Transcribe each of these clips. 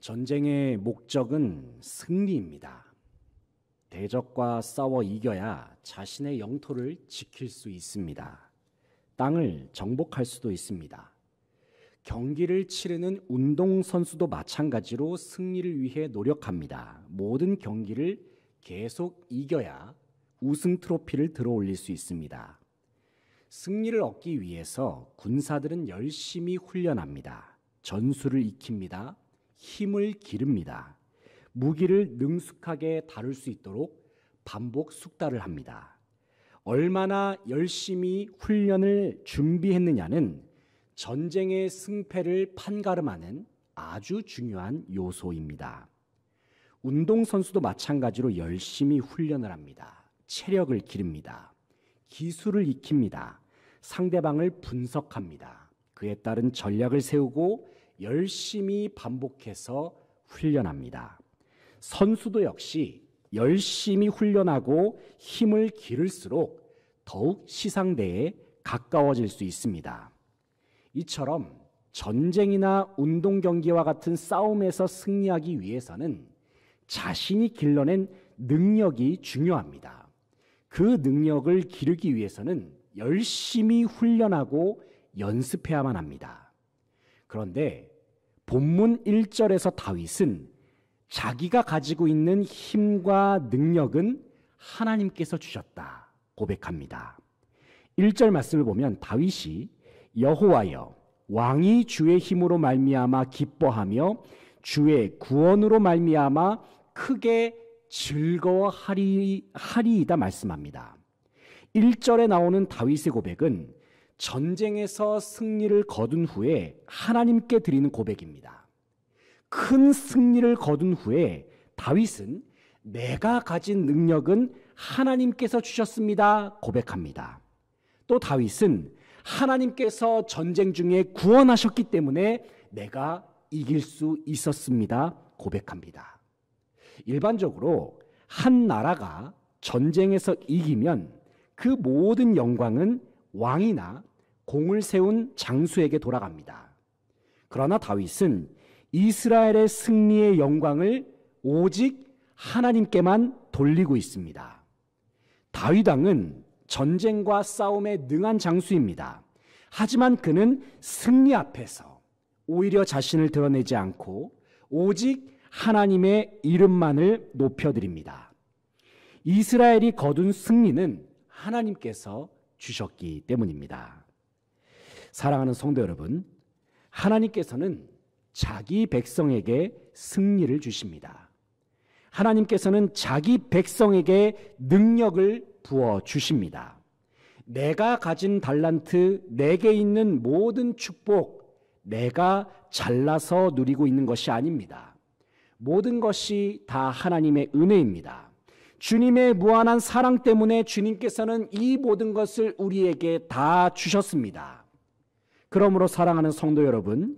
전쟁의 목적은 승리입니다. 대적과 싸워 이겨야 자신의 영토를 지킬 수 있습니다. 땅을 정복할 수도 있습니다. 경기를 치르는 운동선수도 마찬가지로 승리를 위해 노력합니다. 모든 경기를 계속 이겨야 우승 트로피를 들어올릴 수 있습니다. 승리를 얻기 위해서 군사들은 열심히 훈련합니다. 전술을 익힙니다. 힘을 기릅니다. 무기를 능숙하게 다룰 수 있도록 반복 숙달을 합니다. 얼마나 열심히 훈련을 준비했느냐는 전쟁의 승패를 판가름하는 아주 중요한 요소입니다. 운동선수도 마찬가지로 열심히 훈련을 합니다. 체력을 기릅니다. 기술을 익힙니다. 상대방을 분석합니다. 그에 따른 전략을 세우고 열심히 반복해서 훈련합니다. 선수도 역시 열심히 훈련하고 힘을 기를수록 더욱 시상대에 가까워질 수 있습니다. 이처럼 전쟁이나 운동 경기와 같은 싸움에서 승리하기 위해서는 자신이 길러낸 능력이 중요합니다. 그 능력을 기르기 위해서는 열심히 훈련하고 연습해야만 합니다. 그런데 본문 1절에서 다윗은 자기가 가지고 있는 힘과 능력은 하나님께서 주셨다 고백합니다. 1절 말씀을 보면 다윗이 여호와여 왕이 주의 힘으로 말미암아 기뻐하며 주의 구원으로 말미암아 크게 즐거워하리이다 말씀합니다. 1절에 나오는 다윗의 고백은 전쟁에서 승리를 거둔 후에 하나님께 드리는 고백입니다. 큰 승리를 거둔 후에 다윗은 내가 가진 능력은 하나님께서 주셨습니다 고백합니다. 또 다윗은 하나님께서 전쟁 중에 구원하셨기 때문에 내가 이길 수 있었습니다 고백합니다. 일반적으로 한 나라가 전쟁에서 이기면 그 모든 영광은 왕이나 공을 세운 장수에게 돌아갑니다. 그러나 다윗은 이스라엘의 승리의 영광을 오직 하나님께만 돌리고 있습니다. 다윗 왕은 전쟁과 싸움에 능한 장수입니다. 하지만 그는 승리 앞에서 오히려 자신을 드러내지 않고 오직 하나님의 이름만을 높여드립니다. 이스라엘이 거둔 승리는 하나님께서 주셨기 때문입니다. 사랑하는 성도 여러분, 하나님께서는 자기 백성에게 승리를 주십니다. 하나님께서는 자기 백성에게 능력을 부어 주십니다. 내가 가진 달란트, 내게 있는 모든 축복, 내가 잘나서 누리고 있는 것이 아닙니다. 모든 것이 다 하나님의 은혜입니다. 주님의 무한한 사랑 때문에 주님께서는 이 모든 것을 우리에게 다 주셨습니다. 그러므로 사랑하는 성도 여러분,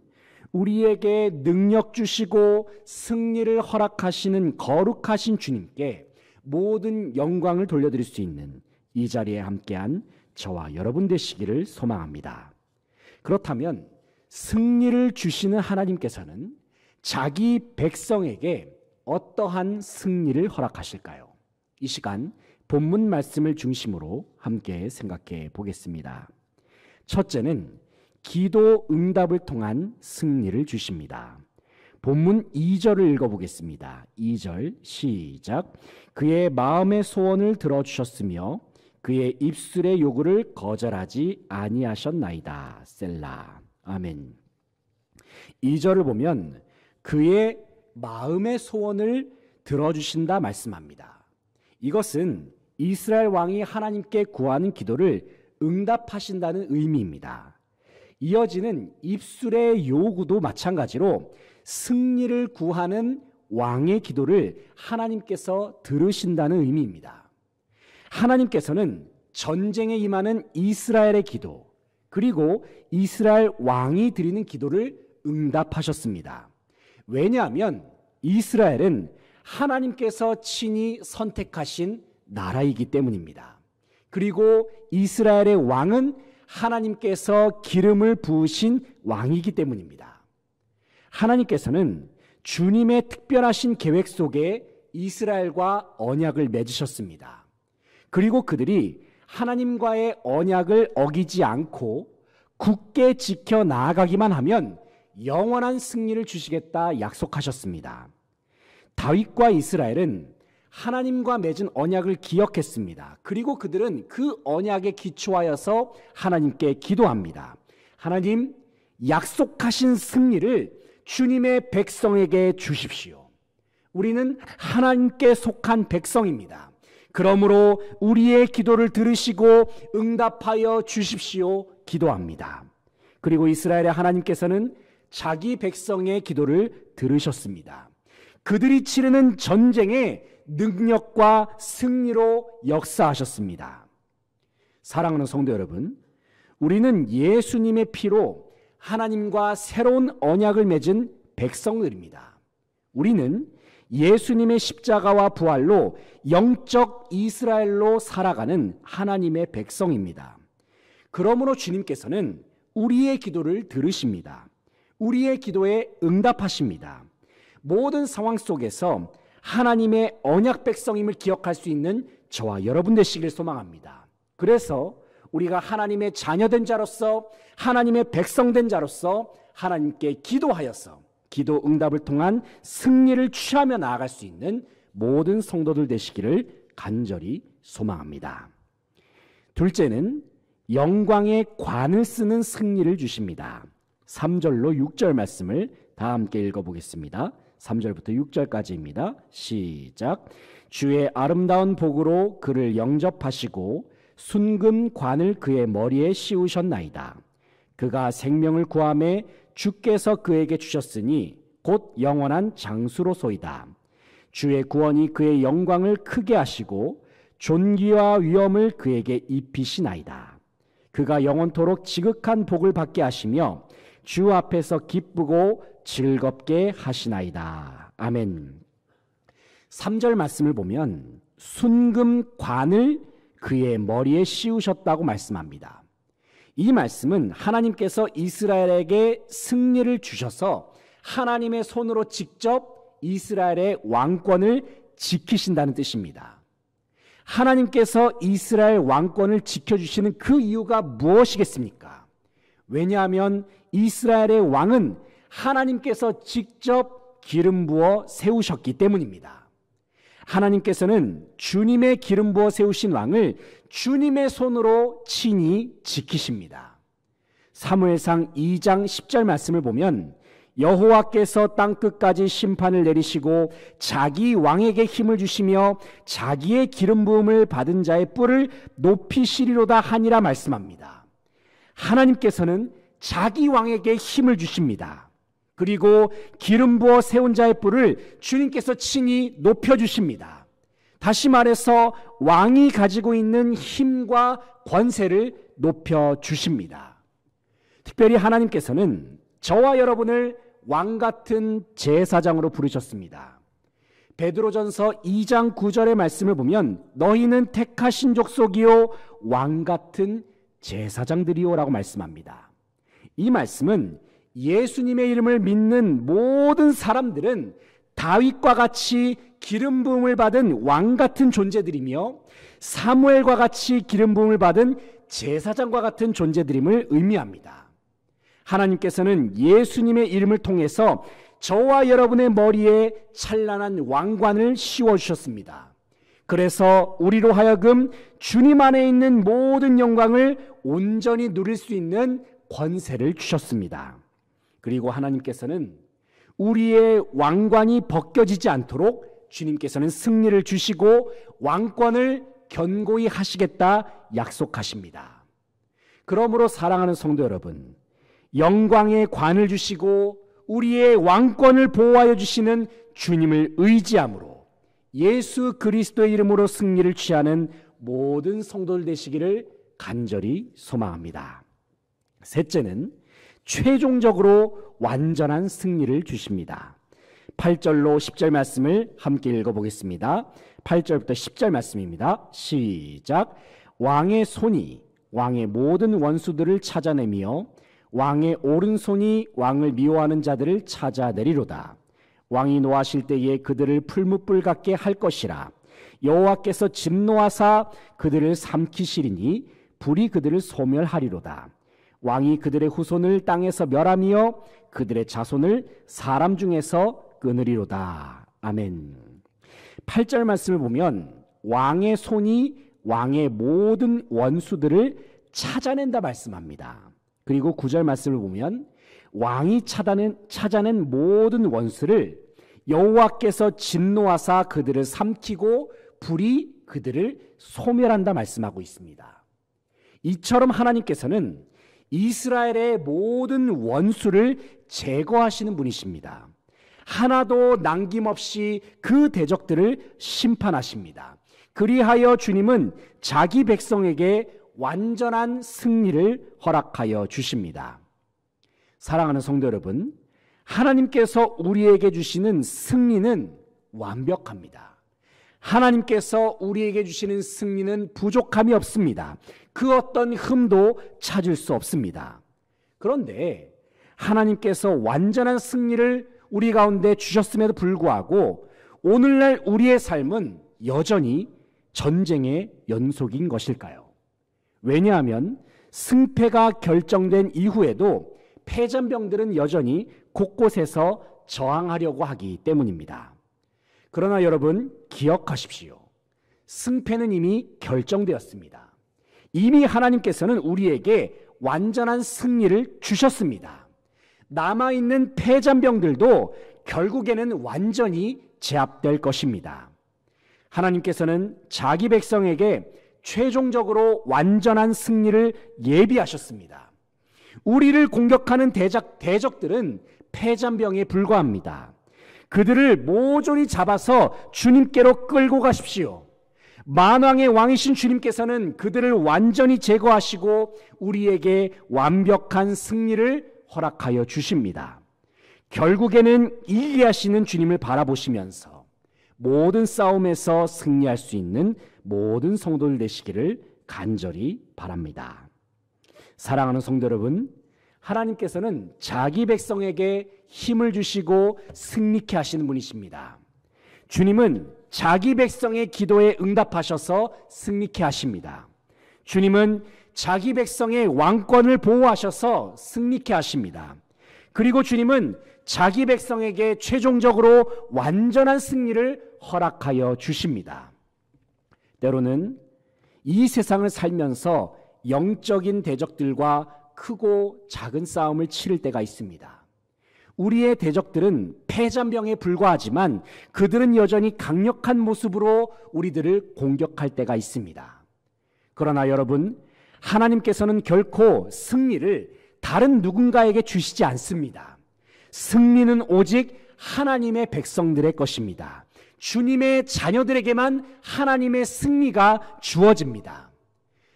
우리에게 능력 주시고 승리를 허락하시는 거룩하신 주님께 모든 영광을 돌려드릴 수 있는 이 자리에 함께한 저와 여러분 되시기를 소망합니다. 그렇다면 승리를 주시는 하나님께서는 자기 백성에게 어떠한 승리를 허락하실까요? 이 시간 본문 말씀을 중심으로 함께 생각해 보겠습니다. 첫째는 기도 응답을 통한 승리를 주십니다. 본문 2절을 읽어보겠습니다. 2절 시작. 그의 마음의 소원을 들어주셨으며 그의 입술의 요구를 거절하지 아니하셨나이다. 셀라. 아멘. 2절을 보면 그의 마음의 소원을 들어주신다 말씀합니다. 이것은 이스라엘 왕이 하나님께 구하는 기도를 응답하신다는 의미입니다. 이어지는 입술의 요구도 마찬가지로 승리를 구하는 왕의 기도를 하나님께서 들으신다는 의미입니다. 하나님께서는 전쟁에 임하는 이스라엘의 기도, 그리고 이스라엘 왕이 드리는 기도를 응답하셨습니다. 왜냐하면 이스라엘은 하나님께서 친히 선택하신 나라이기 때문입니다. 그리고 이스라엘의 왕은 하나님께서 기름을 부으신 왕이기 때문입니다. 하나님께서는 주님의 특별하신 계획 속에 이스라엘과 언약을 맺으셨습니다. 그리고 그들이 하나님과의 언약을 어기지 않고 굳게 지켜 나아가기만 하면 영원한 승리를 주시겠다 약속하셨습니다. 다윗과 이스라엘은 하나님과 맺은 언약을 기억했습니다. 그리고 그들은 그 언약에 기초하여서 하나님께 기도합니다. 하나님, 약속하신 승리를 주님의 백성에게 주십시오. 우리는 하나님께 속한 백성입니다. 그러므로 우리의 기도를 들으시고 응답하여 주십시오 기도합니다. 그리고 이스라엘의 하나님께서는 자기 백성의 기도를 들으셨습니다. 그들이 치르는 전쟁에 능력과 승리로 역사하셨습니다. 사랑하는 성도 여러분, 우리는 예수님의 피로 하나님과 새로운 언약을 맺은 백성들입니다. 우리는 예수님의 십자가와 부활로 영적 이스라엘로 살아가는 하나님의 백성입니다. 그러므로 주님께서는 우리의 기도를 들으십니다. 우리의 기도에 응답하십니다. 모든 상황 속에서 하나님의 언약 백성임을 기억할 수 있는 저와 여러분 되시길 소망합니다. 그래서 우리가 하나님의 자녀된 자로서, 하나님의 백성된 자로서 하나님께 기도하여서 기도 응답을 통한 승리를 취하며 나아갈 수 있는 모든 성도들 되시기를 간절히 소망합니다. 둘째는 영광의 관을 쓰는 승리를 주십니다. 3절로 6절 말씀을 다 함께 읽어보겠습니다. 3절부터 6절까지입니다. 시작. 주의 아름다운 복으로 그를 영접하시고 순금 관을 그의 머리에 씌우셨나이다. 그가 생명을 구하매 주께서 그에게 주셨으니 곧 영원한 장수로소이다. 주의 구원이 그의 영광을 크게 하시고 존귀와 위엄을 그에게 입히시나이다. 그가 영원토록 지극한 복을 받게 하시며 주 앞에서 기쁘고 즐겁게 하시나이다. 아멘. 3절 말씀을 보면 순금관을 그의 머리에 씌우셨다고 말씀합니다. 이 말씀은 하나님께서 이스라엘에게 승리를 주셔서 하나님의 손으로 직접 이스라엘의 왕권을 지키신다는 뜻입니다. 하나님께서 이스라엘 왕권을 지켜주시는 그 이유가 무엇이겠습니까? 왜냐하면 이스라엘의 왕은 하나님께서 직접 기름 부어 세우셨기 때문입니다. 하나님께서는 주님의 기름 부어 세우신 왕을 주님의 손으로 친히 지키십니다. 사무엘상 2장 10절 말씀을 보면 여호와께서 땅끝까지 심판을 내리시고 자기 왕에게 힘을 주시며 자기의 기름 부음을 받은 자의 뿔을 높이시리로다 하니라 말씀합니다. 하나님께서는 자기 왕에게 힘을 주십니다. 그리고 기름 부어 세운 자의 뿔을 주님께서 친히 높여주십니다. 다시 말해서 왕이 가지고 있는 힘과 권세를 높여주십니다. 특별히 하나님께서는 저와 여러분을 왕같은 제사장으로 부르셨습니다. 베드로전서 2장 9절의 말씀을 보면 너희는 택하신 족속이요 왕같은 제사장들이요 라고 말씀합니다. 이 말씀은 예수님의 이름을 믿는 모든 사람들은 다윗과 같이 기름 부음을 받은 왕같은 존재들이며 사무엘과 같이 기름 부음을 받은 제사장과 같은 존재들임을 의미합니다. 하나님께서는 예수님의 이름을 통해서 저와 여러분의 머리에 찬란한 왕관을 씌워주셨습니다. 그래서 우리로 하여금 주님 안에 있는 모든 영광을 온전히 누릴 수 있는 권세를 주셨습니다. 그리고 하나님께서는 우리의 왕관이 벗겨지지 않도록 주님께서는 승리를 주시고 왕권을 견고히 하시겠다 약속하십니다. 그러므로 사랑하는 성도 여러분, 영광의 관을 주시고 우리의 왕권을 보호하여 주시는 주님을 의지함으로 예수 그리스도의 이름으로 승리를 취하는 모든 성도들 되시기를 간절히 소망합니다. 셋째는 최종적으로 완전한 승리를 주십니다. 8절로 10절 말씀을 함께 읽어보겠습니다. 8절부터 10절 말씀입니다. 시작. 왕의 손이 왕의 모든 원수들을 찾아내며 왕의 오른손이 왕을 미워하는 자들을 찾아내리로다. 왕이 노하실 때에 그들을 풀무불 같게 할 것이라. 여호와께서 진노하사 그들을 삼키시리니 불이 그들을 소멸하리로다. 왕이 그들의 후손을 땅에서 멸하며 그들의 자손을 사람 중에서 끊으리로다. 아멘. 8절 말씀을 보면 왕의 손이 왕의 모든 원수들을 찾아낸다 말씀합니다. 그리고 9절 말씀을 보면 왕이 찾아낸 모든 원수를 여호와께서 진노하사 그들을 삼키고 불이 그들을 소멸한다 말씀하고 있습니다. 이처럼 하나님께서는 이스라엘의 모든 원수를 제거하시는 분이십니다. 하나도 남김없이 그 대적들을 심판하십니다. 그리하여 주님은 자기 백성에게 완전한 승리를 허락하여 주십니다. 사랑하는 성도 여러분, 하나님께서 우리에게 주시는 승리는 완벽합니다. 하나님께서 우리에게 주시는 승리는 부족함이 없습니다. 그 어떤 흠도 찾을 수 없습니다. 그런데 하나님께서 완전한 승리를 우리 가운데 주셨음에도 불구하고 오늘날 우리의 삶은 여전히 전쟁의 연속인 것일까요? 왜냐하면 승패가 결정된 이후에도 패전병들은 여전히 곳곳에서 저항하려고 하기 때문입니다. 그러나 여러분 기억하십시오. 승패는 이미 결정되었습니다. 이미 하나님께서는 우리에게 완전한 승리를 주셨습니다. 남아있는 패전병들도 결국에는 완전히 제압될 것입니다. 하나님께서는 자기 백성에게 최종적으로 완전한 승리를 예비하셨습니다. 우리를 공격하는 대적들은 패전병에 불과합니다. 그들을 모조리 잡아서 주님께로 끌고 가십시오. 만왕의 왕이신 주님께서는 그들을 완전히 제거하시고 우리에게 완벽한 승리를 허락하여 주십니다. 결국에는 이기하시는 주님을 바라보시면서 모든 싸움에서 승리할 수 있는 모든 성도들 되시기를 간절히 바랍니다. 사랑하는 성도 여러분, 하나님께서는 자기 백성에게 힘을 주시고 승리케 하시는 분이십니다. 주님은 자기 백성의 기도에 응답하셔서 승리케 하십니다. 주님은 자기 백성의 왕권을 보호하셔서 승리케 하십니다. 그리고 주님은 자기 백성에게 최종적으로 완전한 승리를 허락하여 주십니다. 때로는 이 세상을 살면서 영적인 대적들과 크고 작은 싸움을 치를 때가 있습니다. 우리의 대적들은 패전병에 불과하지만 그들은 여전히 강력한 모습으로 우리들을 공격할 때가 있습니다. 그러나 여러분, 하나님께서는 결코 승리를 다른 누군가에게 주시지 않습니다. 승리는 오직 하나님의 백성들의 것입니다. 주님의 자녀들에게만 하나님의 승리가 주어집니다.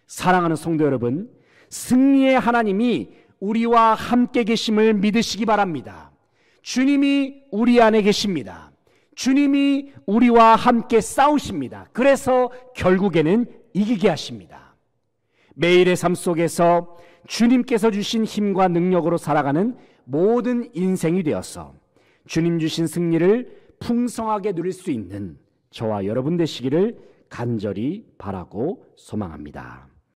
사랑하는 성도 여러분, 승리의 하나님이 우리와 함께 계심을 믿으시기 바랍니다. 주님이 우리 안에 계십니다. 주님이 우리와 함께 싸우십니다. 그래서 결국에는 이기게 하십니다. 매일의 삶 속에서 주님께서 주신 힘과 능력으로 살아가는 모든 인생이 되어서 주님 주신 승리를 풍성하게 누릴 수 있는 저와 여러분 되시기를 간절히 바라고 소망합니다.